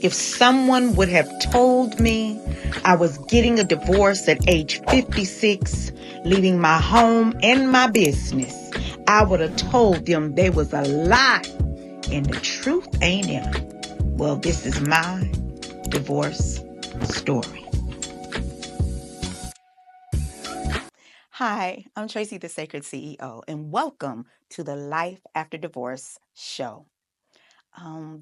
If someone would have told me I was getting a divorce at age 56, leaving my home and my business, I would have told them they was a lie and the truth ain't in it. Well, this is my divorce story. Hi, I'm Tracey, the Sacred CEO, and welcome to the Life After Divorce show.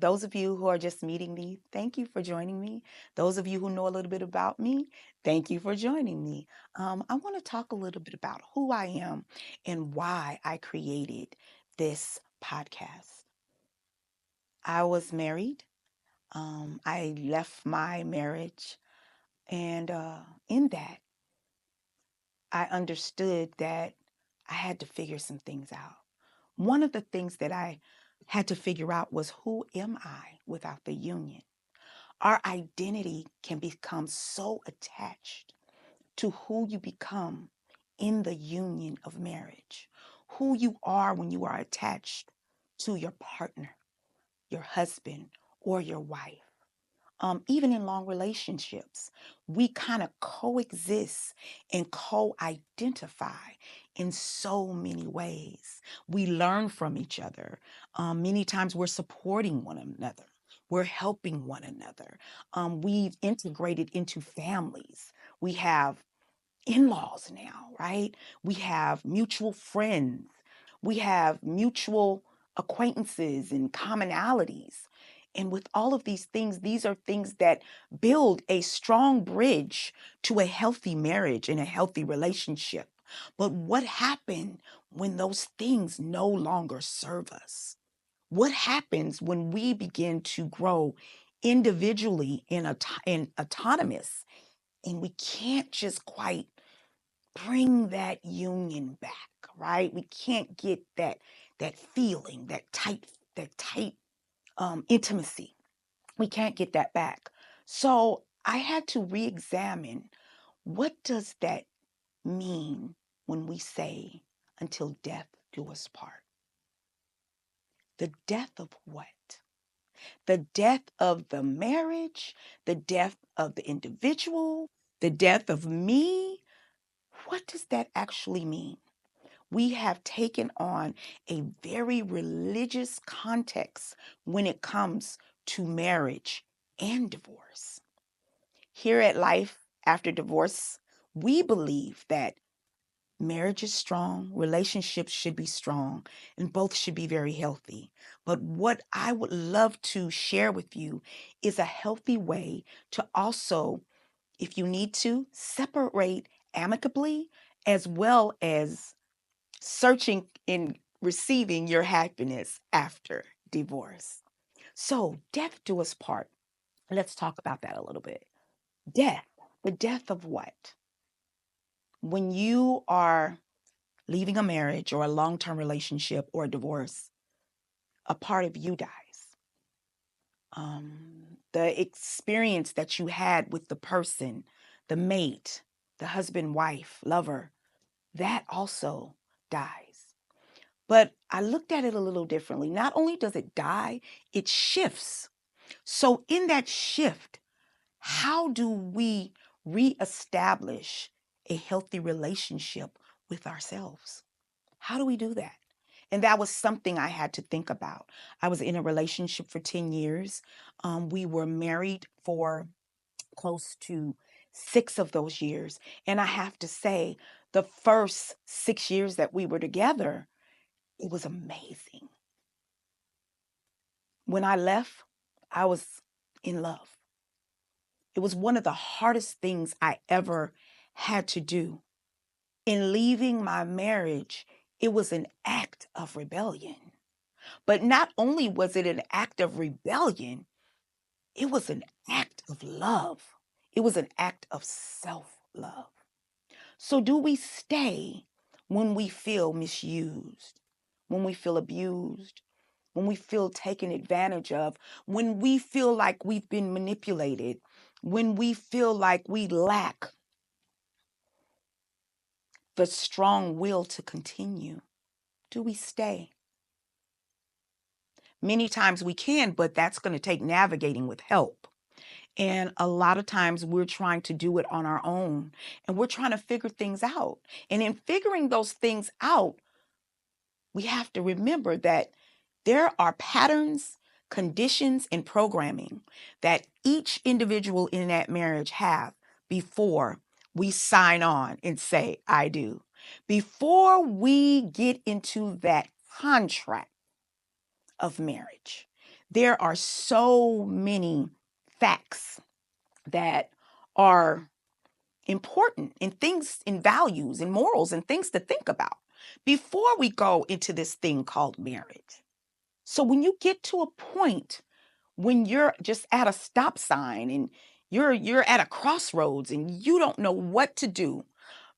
Those of you who are just meeting me, thank you for joining me. Those of you who know a little bit about me, thank you for joining me. I want to talk a little bit about who I am and why I created this podcast. I was married. I left my marriage, and in that, I understood that I had to figure some things out. One of the things that I had to figure out was, who am I without the union? Our identity can become so attached to who you become in the union of marriage, who you are when you are attached to your partner, your husband, or your wife. Even in long relationships, we kind of coexist and co-identify in so many ways. We learn from each other. Many times we're supporting one another. We're helping one another. We've integrated into families. We have in-laws now, right? We have mutual friends. We have mutual acquaintances and commonalities. And with all of these things, these are things that build a strong bridge to a healthy marriage and a healthy relationship. But what happened when those things no longer serve us? What happens when we begin to grow individually and autonomous, and we can't just quite bring that union back, right? We can't get that feeling, that tight intimacy. We can't get that back. So I had to re-examine, what does that mean when we say, until death do us part? The death of what? The death of the marriage, the death of the individual, the death of me. What does that actually mean? We have taken on a very religious context when it comes to marriage and divorce. Here at Life After Divorce, we believe that marriage is strong, relationships should be strong, and both should be very healthy. But what I would love to share with you is a healthy way to also, if you need to, separate amicably, as well as searching and receiving your happiness after divorce. So, death do us part. Let's talk about that a little bit. Death, the death of what? When you are leaving a marriage or a long-term relationship or a divorce, a part of you dies. The experience that you had with the person, the mate, the husband, wife, lover, that also dies. But I looked at it a little differently. Not only does it die, it shifts. So in that shift, how do we reestablish a healthy relationship with ourselves? How do we do that? And that was something I had to think about. I was in a relationship for 10 years. We were married for close to 6 of those years. And I have to say, the first 6 years that we were together, it was amazing. When I left, I was in love. It was one of the hardest things I ever had to do. In leaving my marriage, it was an act of rebellion. But not only was it an act of rebellion, it was an act of love. It was an act of self-love. So do we stay when we feel misused, when we feel abused, when we feel taken advantage of, when we feel like we've been manipulated, when we feel like we lack the strong will to continue? Do we stay? Many times we can, but that's going to take navigating with help. And a lot of times we're trying to do it on our own and we're trying to figure things out. And in figuring those things out, we have to remember that there are patterns, conditions, and programming that each individual in that marriage have before we sign on and say, I do. Before we get into that contract of marriage, there are so many facts that are important and things and values and morals and things to think about before we go into this thing called marriage. So when you get to a point when you're just at a stop sign and you're at a crossroads and you don't know what to do,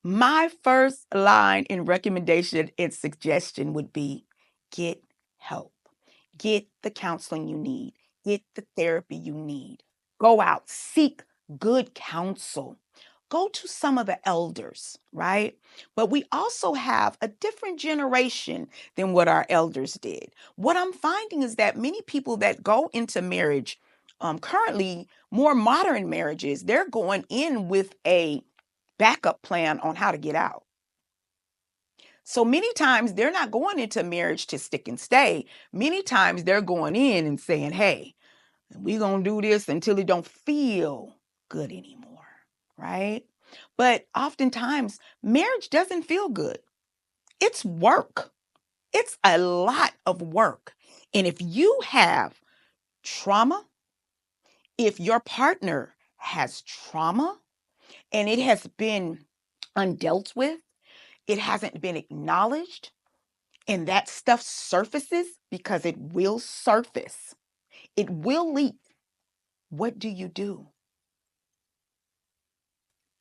my first line in recommendation and suggestion would be get help. Get the counseling you need. Get the therapy you need. Go out, seek good counsel. Go to some of the elders, right? But we also have a different generation than what our elders did. What I'm finding is that many people that go into marriage, currently more modern marriages, they're going in with a backup plan on how to get out. So many times they're not going into marriage to stick and stay. Many times they're going in and saying, hey, we're going to do this until it don't feel good anymore, right? But oftentimes marriage doesn't feel good. It's work. It's a lot of work. And if you have trauma, if your partner has trauma and it has been undealt with, it hasn't been acknowledged, and that stuff surfaces because it will surface, it will leak. What do?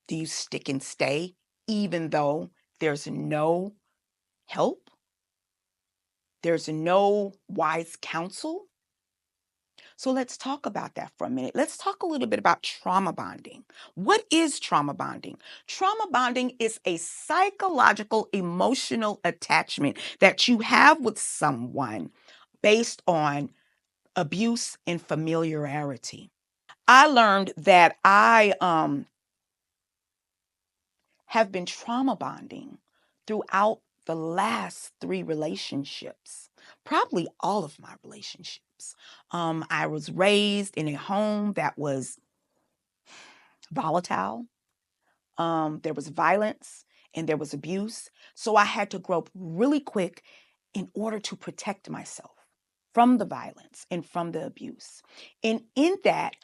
Do you stick and stay even though there's no help? There's no wise counsel? So let's talk about that for a minute. Let's talk a little bit about trauma bonding. What is trauma bonding? Trauma bonding is a psychological, emotional attachment that you have with someone based on abuse and familiarity. I learned that I have been trauma bonding throughout the last 3 relationships, probably all of my relationships. I was raised in a home that was volatile. There was violence and there was abuse. So I had to grow up really quick in order to protect myself from the violence and from the abuse. And in that,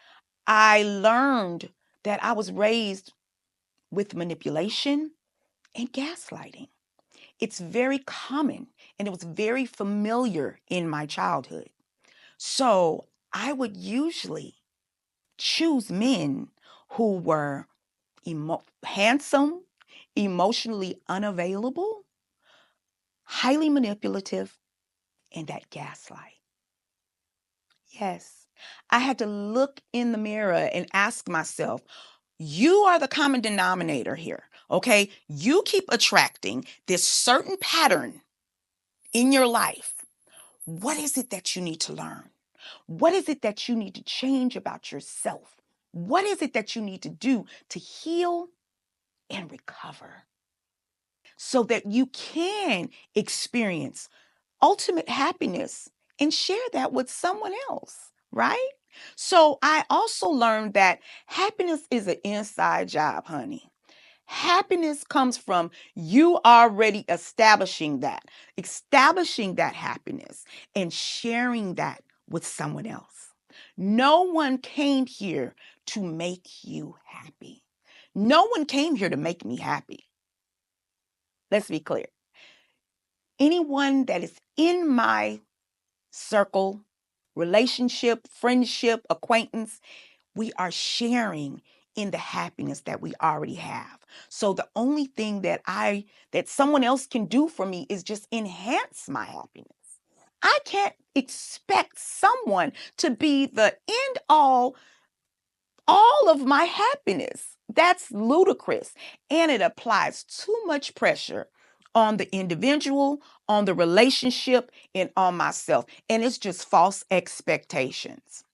I learned that I was raised with manipulation and gaslighting. It's very common and it was very familiar in my childhood. So I would usually choose men who were handsome, emotionally unavailable, highly manipulative, and that gaslight. Yes, I had to look in the mirror and ask myself, you are the common denominator here, okay? You keep attracting this certain pattern in your life. What is it that you need to learn? What is it that you need to change about yourself? What is it that you need to do to heal and recover so that you can experience ultimate happiness and share that with someone else, right? So I also learned that happiness is an inside job, honey. Happiness comes from you already establishing that happiness and sharing that with someone else. No one came here to make you happy. No one came here to make me happy. Let's be clear. Anyone that is in my circle, relationship, friendship, acquaintance, we are sharing in the happiness that we already have. So the only thing that someone else can do for me is just enhance my happiness. I can't expect someone to be the end all of my happiness. That's ludicrous. And it applies too much pressure on the individual, on the relationship, and on myself. And it's just false expectations.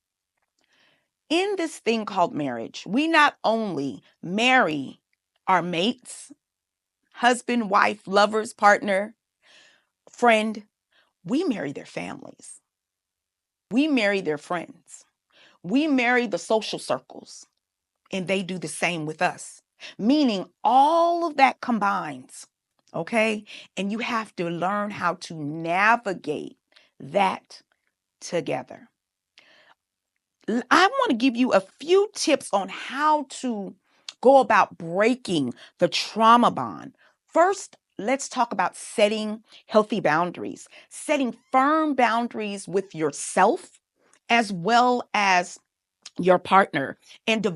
In this thing called marriage, we not only marry our mates, husband, wife, lovers, partner, friend, we marry their families. We marry their friends. We marry the social circles, and they do the same with us. Meaning all of that combines, okay? And you have to learn how to navigate that together. I want to give you a few tips on how to go about breaking the trauma bond. First, let's talk about setting healthy boundaries, setting firm boundaries with yourself as well as your partner, and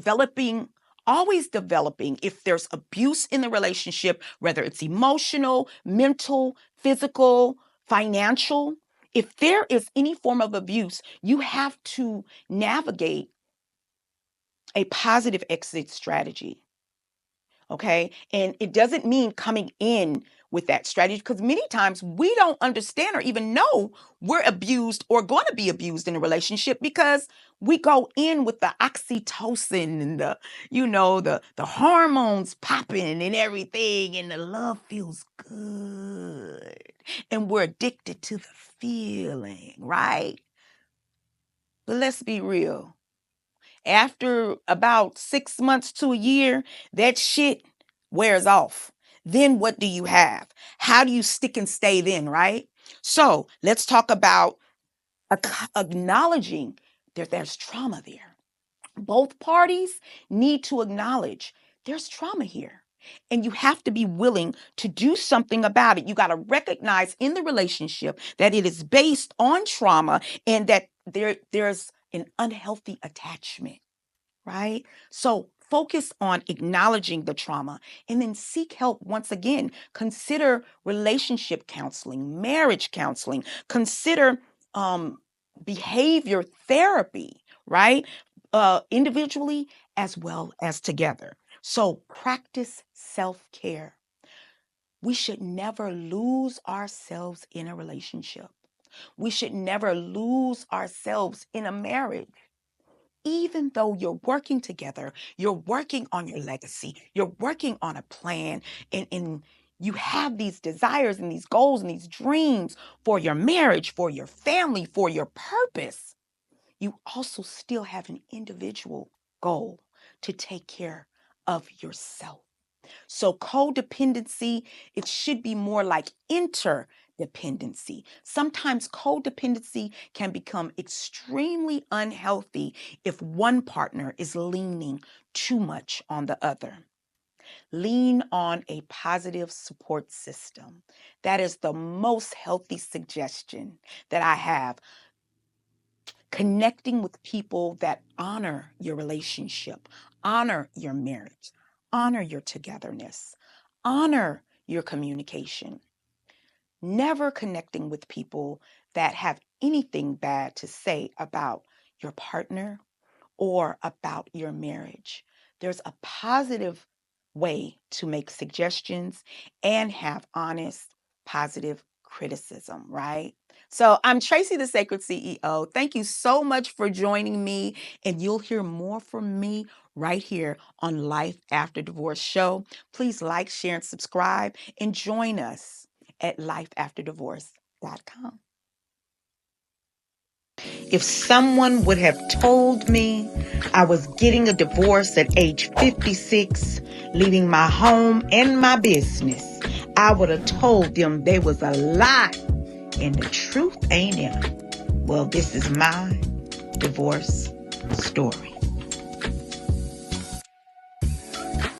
always developing if there's abuse in the relationship, whether it's emotional, mental, physical, financial. If there is any form of abuse, you have to navigate a positive exit strategy. Okay. And it doesn't mean coming in with that strategy, because many times we don't understand or even know we're abused or going to be abused in a relationship, because we go in with the oxytocin and the hormones popping and everything, and the love feels good. And we're addicted to the feeling, right? But let's be real. After about 6 months to a year, that shit wears off. Then what do you have? How do you stick and stay then, right? So let's talk about acknowledging that there's trauma there. Both parties need to acknowledge there's trauma here. And you have to be willing to do something about it. You got to recognize in the relationship that it is based on trauma, and that there's an unhealthy attachment. Right? So focus on acknowledging the trauma, and then seek help once again. Consider relationship counseling, marriage counseling, consider behavior therapy, right? Individually as well as together. So practice self-care. We should never lose ourselves in a relationship. We should never lose ourselves in a marriage. Even though you're working together, you're working on your legacy, you're working on a plan, and you have these desires and these goals and these dreams for your marriage, for your family, for your purpose, you also still have an individual goal to take care of yourself. So codependency, it should be more like interdependency. Sometimes codependency can become extremely unhealthy if one partner is leaning too much on the other. Lean on a positive support system. That is the most healthy suggestion that I have. Connecting with people that honor your relationship, honor your marriage, honor your togetherness, honor your communication. Never connecting with people that have anything bad to say about your partner or about your marriage. There's a positive way to make suggestions and have honest, positive criticism, right? So I'm Tracey, the Sacred CEO. Thank you so much for joining me, and you'll hear more from me right here on Life After Divorce Show. Please like, share, and subscribe, and join us at lifeafterdivorce.com. If someone would have told me I was getting a divorce at age 56, leaving my home and my business, I would have told them they was a lie and the truth ain't in it. Well, this is my divorce story.